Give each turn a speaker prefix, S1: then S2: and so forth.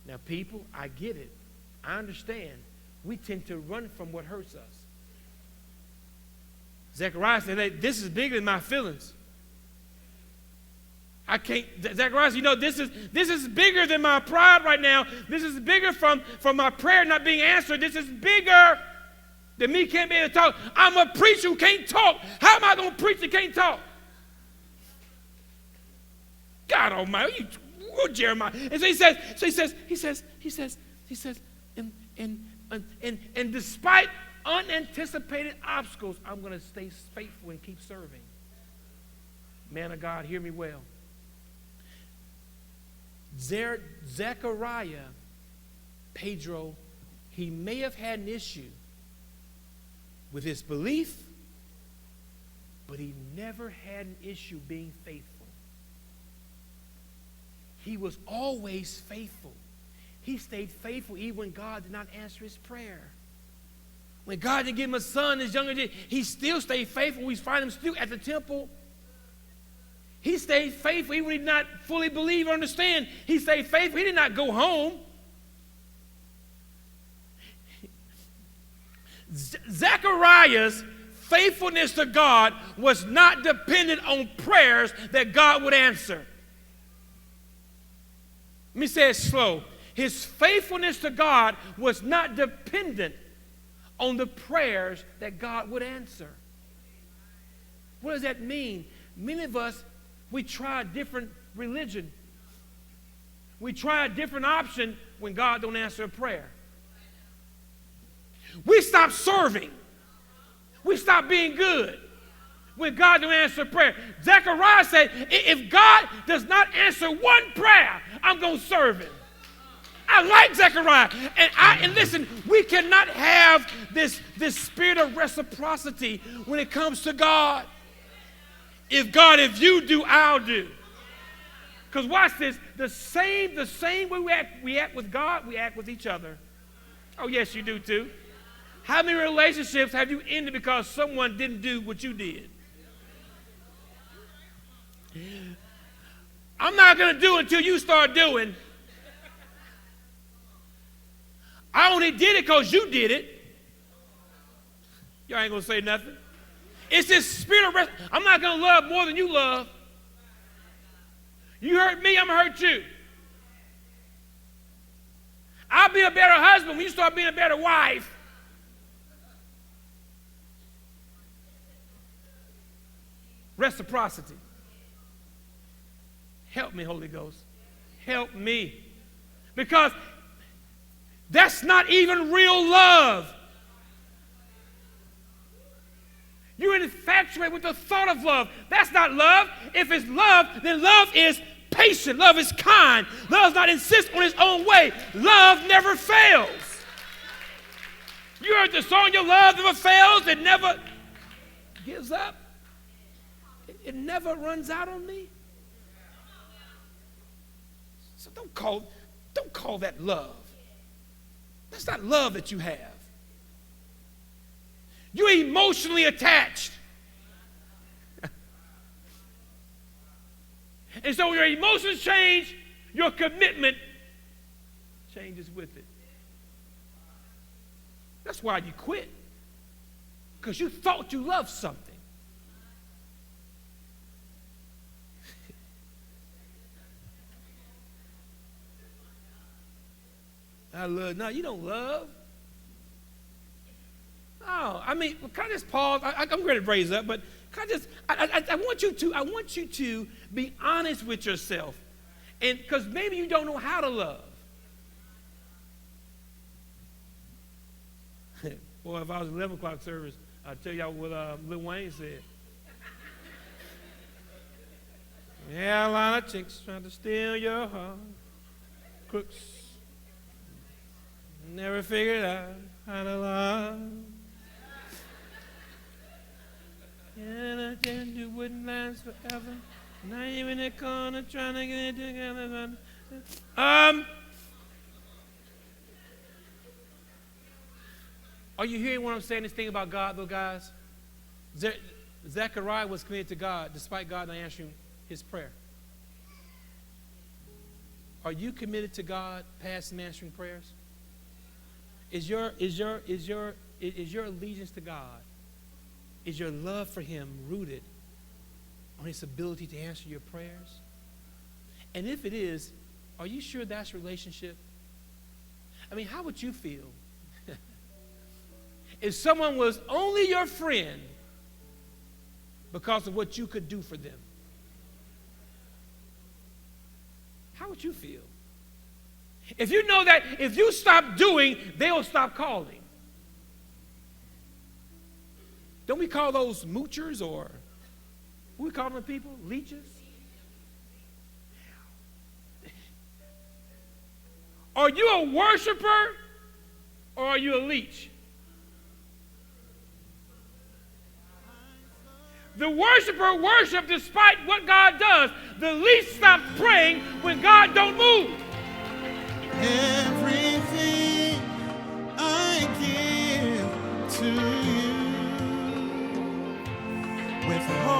S1: Now, people, I get it. I understand. We tend to run from what hurts us. Zechariah said, hey, this is bigger than my feelings. I can't, Zechariah said, this is bigger than my pride right now. This is bigger from my prayer not being answered. This is bigger than me can't be able to talk. I'm a preacher who can't talk. How am I going to preach and can't talk? God Almighty, Jeremiah. And so he says, and despite unanticipated obstacles, I'm going to stay faithful and keep serving. Man of God, hear me well. Zechariah, Pedro, he may have had an issue with his belief, but he never had an issue being faithful. He was always faithful. He stayed faithful even when God did not answer his prayer. When God didn't give him a son, his younger day, he still stayed faithful. We find him still at the temple. He stayed faithful even when he did not fully believe or understand. He stayed faithful. He did not go home. Zechariah's faithfulness to God was not dependent on prayers that God would answer. Let me say it slow. His faithfulness to God was not dependent on the prayers that God would answer. What does that mean? Many of us, we try a different religion. We try a different option when God don't answer a prayer. We stop serving. We stop being good when God don't answer prayer. Zechariah said, if God does not answer one prayer, I'm going to serve him. I like Zechariah. And listen, we cannot have this spirit of reciprocity when it comes to God. If you do, I'll do. Because watch this, the same way we act with God, we act with each other. Oh, yes, you do too. How many relationships have you ended because someone didn't do what you did? I'm not going to do it until you start doing. I only did it because you did it. Y'all ain't going to say nothing. It's this spirit of rest. I'm not going to love more than you love. You hurt me, I'm going to hurt you. I'll be a better husband when you start being a better wife. Reciprocity. Help me, Holy Ghost. Help me. Because that's not even real love. You're infatuated with the thought of love. That's not love. If it's love, then love is patient. Love is kind. Love does not insist on its own way. Love never fails. You heard the song, your love never fails. It never gives up. It never runs out on me. So don't call that love. That's not love that you have. You're emotionally attached. And so when your emotions change, your commitment changes with it. That's why you quit. Because you thought you loved something. I love. No, you don't love. Oh, I mean, can I just pause? I'm ready to raise up, but can I just? I want you to be honest with yourself, and because maybe you don't know how to love. Boy, if I was 11 o'clock service, I'd tell y'all what Lil Wayne said. Yeah, a lot of chicks trying to steal your heart, crooks. Never figured out how to love. And I didn't do wouldn't last forever. Not even in the corner trying to get it together. Are you hearing what I'm saying? This thing about God, though, guys? Zechariah was committed to God despite God not answering his prayer. Are you committed to God past and answering prayers? Is your allegiance to God, is your love for him rooted on his ability to answer your prayers? And if it is, are you sure that's relationship? I mean, how would you feel if someone was only your friend because of what you could do for them? How would you feel? If you know that if you stop doing, they'll stop calling. Don't we call those moochers, or what we call them people? Leeches? Are you a worshiper or are you a leech? The worshiper worships despite what God does. The leech stops praying when God don't move.
S2: Everything I give to you, withhold